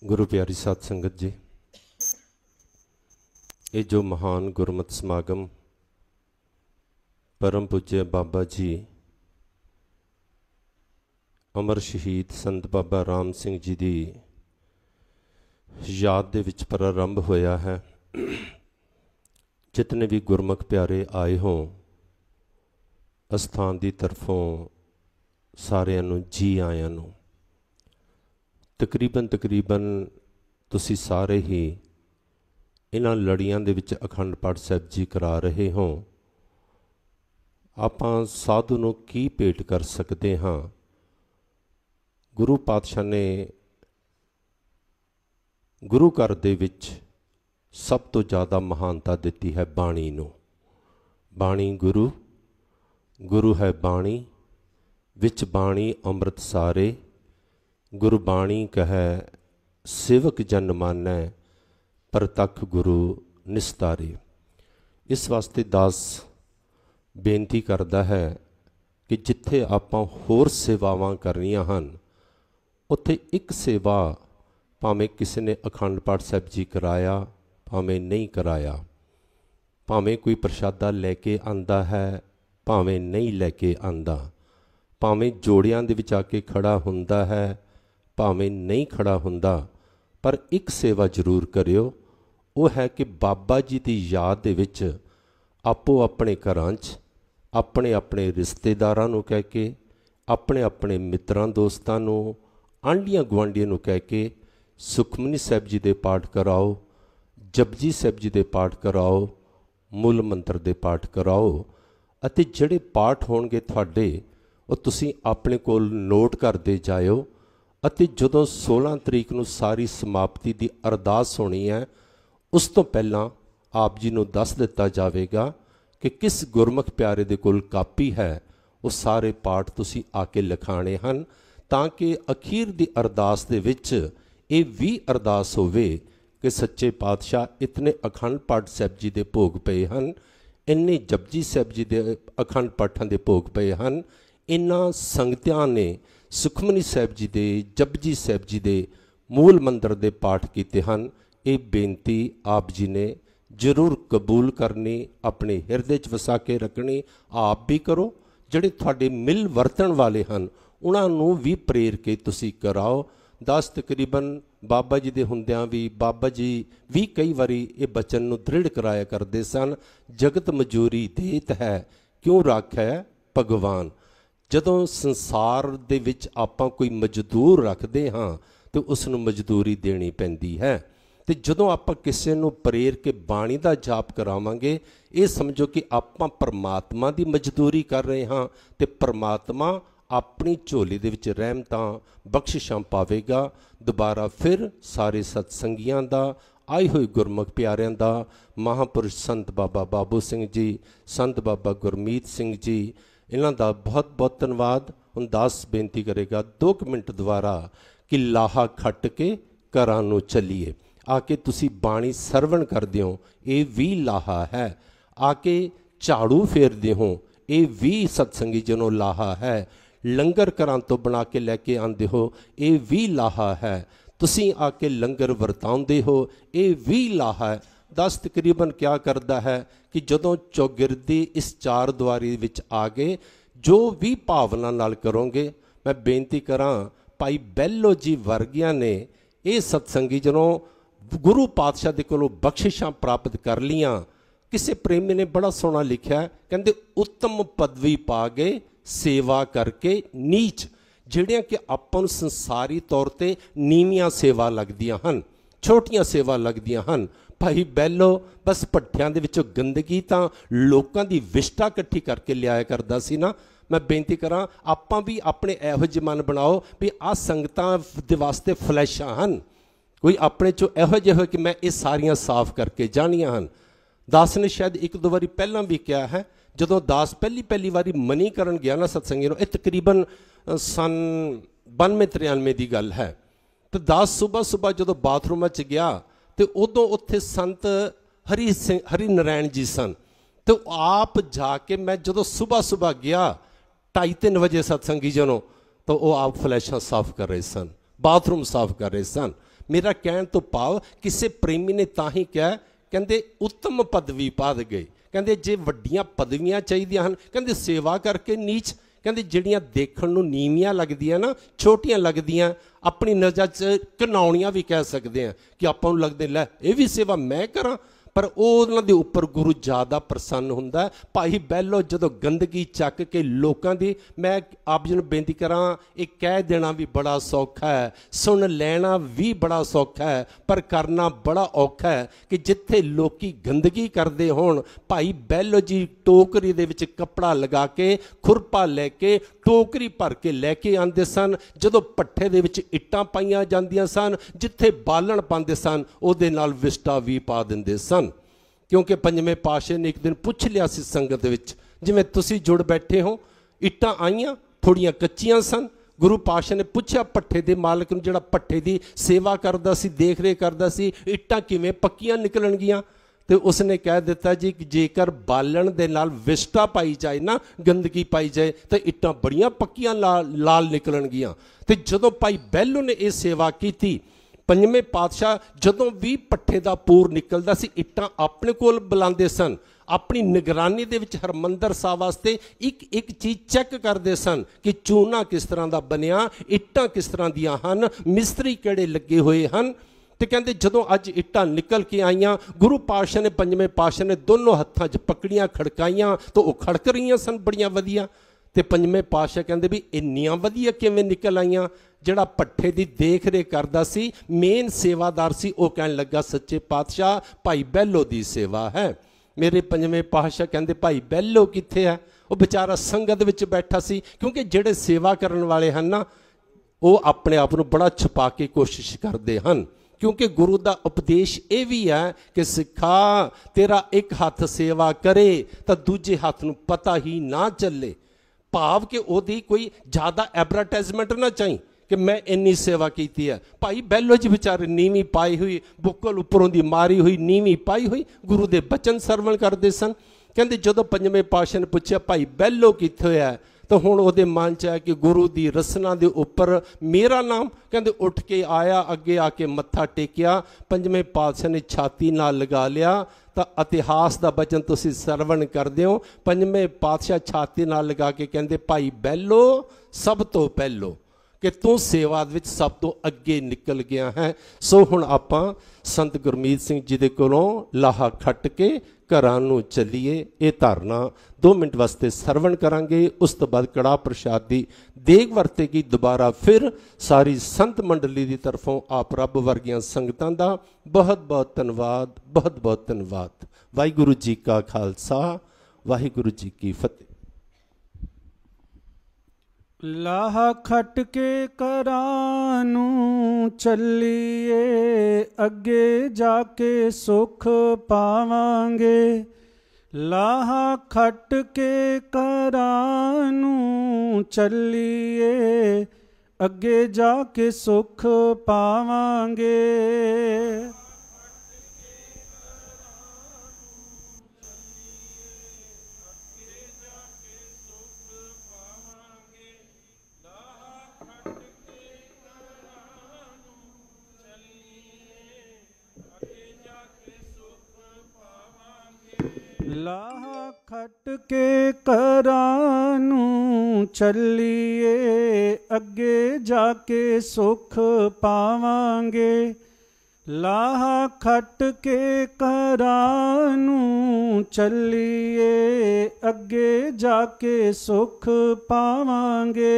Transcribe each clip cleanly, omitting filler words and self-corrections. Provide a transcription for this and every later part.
गुरु प्यारी साध संगत जी, ये जो महान गुरमत समागम परम पूज्य बाबा जी अमर शहीद संत बाबा राम सिंह जी की याद दे विच प्रारंभ होया है। जितने भी गुरमुख प्यारे आए हों अस्थान की तरफों सारिਆਂ ਨੂੰ जी आयां ਨੂੰ। तकरीबन तुसी सारे ही इन्हां लड़ियां दे विच अखंड पाठ साहिब जी करा रहे हो। आपां साधु नूं की भेट कर सकते हाँ? गुरु पातशाह ने गुरु घर दे विच सब तो ज़्यादा महानता दिती है बाणी नूं। बाणी गुरु, गुरु है बाणी, विच बाणी अमृत सारे। गुरबाणी कहे सेवक जन मानै, परतख गुरु निस्तारे। इस वास्ते दास बेनती करता है कि जिथे आपां होर सेवावां करनियां हन उत्थे एक सेवा भावें किसी ने अखंड पाठ साहिब जी कराया भावें नहीं कराया, भावें कोई प्रशादा लैके आंदा है भावें नहीं लैके आंदा, भावें जोड़ियां दे विच आके खड़ा हुंदा है भावें नहीं खड़ा हुंदा, पर एक सेवा जरूर करियो। वो है कि बाबा जी की याद दे विच आपो अपने घरां च अपने अपने रिश्तेदारां नूं कह के, अपने अपने मित्रां दोस्तां नूं, आंढियां गुआंढियां नूं कह के सुखमनी साहिब जी दे पाठ कराओ, जपजी साहिब जी दे पाठ कराओ, मूल मंत्र दे पाठ कराओ। अते जिहड़े पाठ होणगे तुहाडे ਉਹ ਤੁਸੀਂ ਆਪਣੇ ਕੋਲ ਨੋਟ ਕਰਦੇ ਜਾਇਓ। ਅਤੇ ਜਦੋਂ 16 ਤਰੀਕ ਨੂੰ ਸਾਰੀ ਸਮਾਪਤੀ ਦੀ ਅਰਦਾਸ ਹੋਣੀ ਹੈ ਉਸ ਤੋਂ ਪਹਿਲਾਂ ਆਪ ਜੀ ਨੂੰ ਦੱਸ ਦਿੱਤਾ ਜਾਵੇਗਾ ਕਿ ਕਿਸ ਗੁਰਮੁਖ ਪਿਆਰੇ ਦੇ ਕੋਲ ਕਾਪੀ ਹੈ। ਉਹ ਸਾਰੇ ਪਾਠ ਤੁਸੀਂ ਆ ਕੇ ਲਿਖਾਣੇ ਹਨ ਤਾਂ ਕਿ ਅਖੀਰ ਦੀ ਅਰਦਾਸ ਦੇ ਵਿੱਚ ਇਹ ਵੀ ਅਰਦਾਸ ਹੋਵੇ ਕਿ ਸੱਚੇ ਪਾਤਸ਼ਾਹ ਇਤਨੇ ਅਖੰਡ ਪਾਠ ਸਾਹਿਬ ਜੀ ਦੇ ਭੋਗ ਪਏ ਹਨ, ਇੰਨੇ ਜਪਜੀ ਸਾਹਿਬ ਜੀ ਦੇ ਅਖੰਡ ਪਾਠਾਂ ਦੇ ਭੋਗ ਪਏ ਹਨ, इन्हां संगतियां ने सुखमनी साहिब जी दे जपजी साहिब जी दे मूल मंत्र दे पाठ कीते हन। ये बेनती आप जी ने जरूर कबूल करनी, अपने हिरदे च वसा के रखनी। आप भी करो, जिहड़े तुहाडे मिल वरतण वाले हन उन्हां नूं भी प्रेर के तुसी कराओ। दस तकरीबन बाबा जी दे हुंदियां भी बाबा जी भी कई वारी ये बचन नूं दृढ़ कराया करदे सन, जगत मजूरी देत है क्यों राखै भगवान। ਜਦੋਂ ਸੰਸਾਰ ਦੇ ਵਿੱਚ ਆਪਾਂ ਕੋਈ ਮਜ਼ਦੂਰ ਰੱਖਦੇ ਹਾਂ ਤੇ ਉਸ ਨੂੰ ਮਜ਼ਦੂਰੀ ਦੇਣੀ ਪੈਂਦੀ ਹੈ। ਤੇ ਜਦੋਂ ਆਪਾਂ ਕਿਸੇ ਨੂੰ ਪ੍ਰੇਰ ਕੇ ਬਾਣੀ ਦਾ ਜਾਪ ਕਰਾਵਾਂਗੇ ਇਹ ਸਮਝੋ ਕਿ ਆਪਾਂ ਪਰਮਾਤਮਾ ਦੀ ਮਜ਼ਦੂਰੀ ਕਰ ਰਹੇ ਹਾਂ ਤੇ ਪਰਮਾਤਮਾ ਆਪਣੀ ਝੋਲੀ ਦੇ ਵਿੱਚ ਰਹਿਮਤਾਂ ਬਖਸ਼ਿਸ਼ਾਂ ਪਾਵੇਗਾ। ਦੁਬਾਰਾ ਫਿਰ ਸਾਰੇ ਸਤਸੰਗੀਆਂ ਦਾ, ਆਏ ਹੋਏ ਗੁਰਮੁਖ ਪਿਆਰਿਆਂ ਦਾ, ਮਹਾਂਪੁਰਸ਼ ਸੰਤ ਬਾਬਾ ਬਾਬੂ ਸਿੰਘ ਜੀ, ਸੰਤ ਬਾਬਾ ਗੁਰਮੀਤ ਸਿੰਘ ਜੀ, इन्हां दा बहुत बहुत धन्यवाद। हुण दास बेनती करेगा 2 मिनट द्वारा कि लाहा खट के घरां नूं चलीए। आके तुसी बाणी सरवण करदे हो ये भी लाहा है, आके झाड़ू फेरदे हो ये भी सत्संगी जनों लाहा है, लंगर घरां तो बना के लैके आंदे हो ये भी लाहा है, तुसी आके लंगर वरताउंदे हो ये भी लाहा है। दस तकरीबन क्या करता है कि जदों चौगिरदी इस चार द्वारी विच आ गए जो भी भावना नाल करोगे। मैं बेनती करा भाई बैलो जी वर्गियां ने ये सत्संगी जनों गुरु पातशाह दे कोलों बख्शिशां प्राप्त कर लियां। किसी प्रेमी ने बड़ा सोहना लिखा, कहंदे उत्तम पदवी पा गए सेवा करके नीच, जिहड़ियां कि आपां नूं संसारी तौर ते नीवियां सेवा लगदियां हन, छोटियां सेवा लगदियां हन। भाई बैलो बस भट्ठियां दे विचों गंदगी तां लोकां दी विष्टा इकट्ठी करके लियाया करदा सी ना। मैं बेनती करा आपां भी अपने इहो जिहे मन बनाओ भी आ संगतां दे वास्ते फ्लैशां हन, कोई अपने चो इहो जिहा कि मैं ये सारियां साफ करके जानियां हन। दास ने शायद 1-2 वारी पहलां भी किया है, जदों दास पहली वारी मनी करन गया ना सत्संगी नूं, ये तकरीबन सन 92-93 की गल है। तो दास सुबह जदों बाथरूम च गया तो उदों उत्थे संत हरि नारायण जी सन। तो आप जाके मैं जो सुबह गया 2:30 बजे सत्संगी जनों तो वो आप फ्लैशां साफ कर रहे सन, बाथरूम साफ कर रहे सन। मेरा कहण तो भाव किसी प्रेमी ने तां ही कहा, कहते उत्तम पदवी पाद गए, कहते जे वड्डियां पदवियां चाहिए हैं, कहते सेवा करके नीच, कहते जिहड़ियां देखण नूं नीवियां लगदियां ना, छोटियां लगदियां, अपनी नज़र च घिनौणियां भी कह सकते हैं कि आपां नूं लगदे लै ये भी सेवा मैं करां, पर उन्हां दे उपर गुरु ज़्यादा प्रसन्न हुंदा है। भाई बहलो जदों गंदगी चक के लोकां दी, मैं आप जी नूं बेनती करां, ये कह देना भी बड़ा सौखा है, सुन लेना भी बड़ा सौखा है, पर करना बड़ा औखा है कि जिथे लोकी गंदगी करते होण, भाई बहलो जी टोकरी दे विच कपड़ा लगा के, खुरपा लैके, टोकरी भर के लैके आंदे सन। जदों पट्ठे दे विच इट्टां पाईयां जांदियां सन, जिथे बालण पांदे सन उहदे नाल विस्टा भी पा दिंदे सन। क्योंकि पंजवें पातशाह ने एक दिन पूछ लिया सी संगत विच, जिवें तुसीं जुड़ बैठे हो, इट्टां आईयां थोड़ियां कच्चियां सन, गुरु पातशाह ने पूछा भट्ठे के मालक नूं, जिहड़ा भट्ठे की सेवा करदा सी, देख रेख करदा सी, इट्टां किवें पक्कियां निकलणगियां? तो उसने कह दिता जी कि जेकर बालण दे नाल विस्टा पाई जाए ना, गंदगी पाई जाए, तो इट्टां बड़ियां पक्कियां लाल निकलणगियां। तो जदों भाई बहलो ने यह सेवा की, पंजवें पातशाह जदों भी पट्ठे का पूर निकलदा सी, इट्टां अपने कोल बुलांदे सन, अपनी निगरानी दे विच हरमंदर साहब वास्ते एक एक चीज़ चैक करते सन कि चूना किस तरह का बनिया, इट्टां किस तरह दियां हन, मिस्त्री किहड़े लगे हुए हैं। तो कहते जदों अज इट्टां निकल के आईयां, गुरु पातशाह ने पंजवें पातशाह ने दोनों हत्थां 'च पकड़ियां, खड़काइयां, तो वह खड़क रही सन बड़ियां वधिया। तो पंजवें पातशाह कहते भी इन्नियां वधिया किवें निकल आईयां? जिहड़ा भट्ठे की देख रेख करदा सी, मेन सेवादार सी, वह कहण लगा सच्चे पातशाह भाई बहलो की सेवा है। मेरे पंजवें पातशाह कहते भाई बहलो कित्थे है? वो बेचारा संगत विच बैठा सी, क्योंकि जिहड़े सेवा करन वाले हैं ना, वो अपने आप को बड़ा छुपा के कोशिश करते हैं। क्योंकि गुरु का उपदेश ये भी है कि सिखा तेरा एक हाथ सेवा करे तो दूजे हाथ नूं पता ही ना चले। भाव कि ओदी कोई ज़्यादा एडवरटाइजमेंट ना चाहिए कि मैं इन्नी सेवा की है। भाई बहलो जी बेचारे नीवी पाई हुई, बुक्कल उपरों की मारी हुई, नीवी पाई हुई, गुरु के बचन सरवण करते सन। कहते जदों पंजवें पातशाह ने पूछा भाई बहलो कित्थे है, तो हुण उहदे मन च है कि गुरु की रसना के उपर मेरा नाम, कहते उठ के आया, अगे आके मत्था टेकिया, पंजवें पातशाह ने छाती नाल लगा लिया। तो इतिहास का बचन तुसीं सरवण करदे हो, पंजवें पातशाह छाती नाल लगा के कहते भाई बहलो सब तो पहलो कि तू सेवा विच सब तो अगे निकल गया है। सो हुण आपां संत गुरमीत सिंह जी दे कोलों लाहा खट के घरां नूं चलीए। ये धारना 2 मिनट वास्ते सरवण करांगे, उस तो बाद कड़ाह प्रशाद की देग वरतेगी। दोबारा फिर सारी संत मंडली की तरफों आप रब वर्गियां संगतां दा बहुत बहुत धन्यवाद, बहुत बहुत धन्यवाद। वाहिगुरू जी का खालसा, वाहिगुरू जी की फतेह। लाहा खट के घरां नूं चलीए, अगे जाके सुख पावांगे। लाहा खट के घरां नूं चलीए, अगे जाके सुख पावांगे। लाहा खट के घरां नूं चलीए, अगे जाके सुख पावांगे। लाहा खट के घरां नूं चलीए, अगे जाके सुख पावांगे।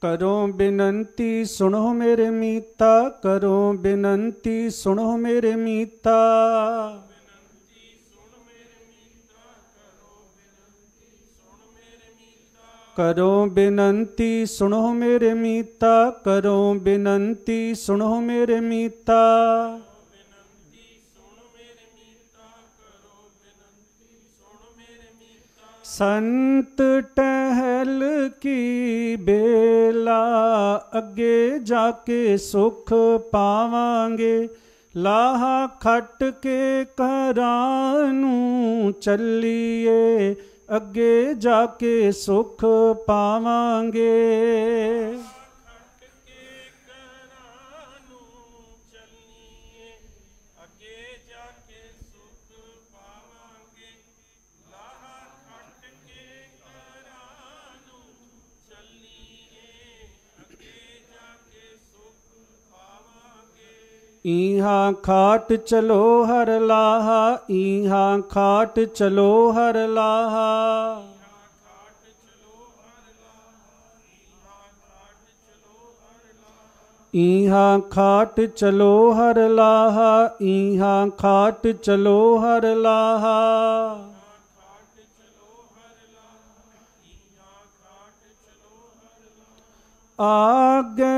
करो बिनंती सुनो मेरे मीता, करो बिनंती सुनो मेरे मीता। करो बिनंती सुनो मेरे मीता, करो बिनंती सुनो मेरे मीता। संत टहल की बेला, अगे जाके सुख पावांगे। लाहा खट के घरां नूं चलिए, अगे जाके सुख पावांगे। इहाँ खाट चलो हर लाहा, इहाँ खाट चलो हर लाहा। इहाँ खाट चलो हर लाहा, इहाँ खाट चलो हर लाहा। आगे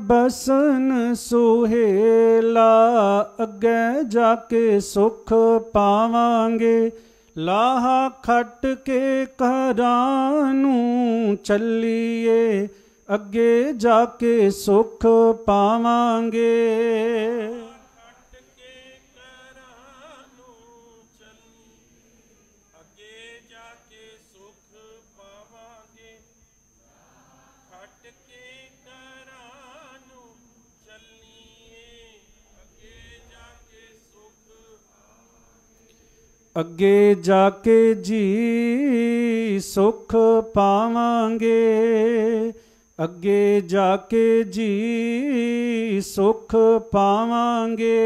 बसन सुहेला, अगे जाके सुख पावांगे। लाहा खट के घरां नूं चलिए, अगे जाके सुख पावांगे। अगे जाके जी सुख पावांगे, अगे जाके जी सुख पावांगे।